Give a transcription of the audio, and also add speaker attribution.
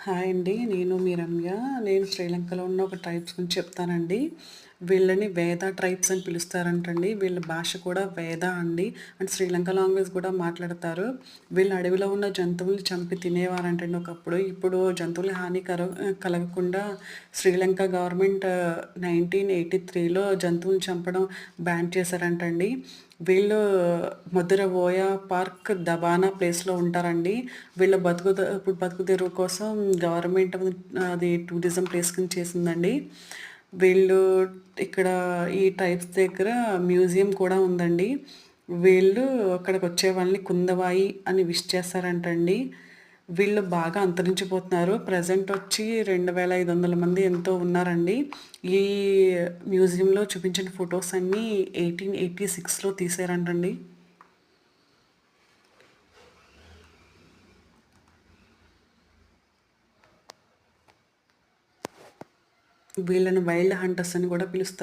Speaker 1: Hi అండి. నేను మీ రమ్య. నేను శ్రీలంకలో ఉన్న ఒక ట్రైబ్స్ గురించి చెప్తానండి. వీళ్ళని వేద ట్రైబ్స్ అని పిలుస్తారంటండి. వీళ్ళ భాష కూడా వేద అండి. అంటే శ్రీలంక లాంగ్వేజ్ కూడా మాట్లాడతారు. వీళ్ళు అడవిలో ఉన్న జంతువుల్ని చంపి తినేవారంటండి ఒకప్పుడు. ఇప్పుడు జంతువుల హాని కలగకుండా శ్రీలంక గవర్నమెంట్ 1983లో జంతువుల్ని చంపడం బ్యాన్ చేశారంటండి. వీళ్ళు మధుర ఓయా పార్క్ దబానా ప్లేస్లో ఉంటారండి. వీళ్ళ ఇప్పుడు బతుకు తెరువు కోసం గవర్నమెంట్ అది టూరిజం ప్లేస్ కింద చేసిందండి. వీళ్ళు ఇక్కడ ఈ ట్రైబ్స్ దగ్గర మ్యూజియం కూడా ఉందండి. వీళ్ళు అక్కడికి వచ్చే వాళ్ళని కుందవాయి అని విష్ చేస్తారంటండి. వీళ్ళు బాగా అంతరించిపోతున్నారు. ప్రజెంట్ వచ్చి 2500 మంది ఎంతో ఉన్నారండి. ఈ మ్యూజియంలో చూపించిన ఫొటోస్ అన్నీ 1886లో తీసారంటండి. వీళ్ళని వైల్డ్ హంటర్స్ అని కూడా పిలుస్తారు.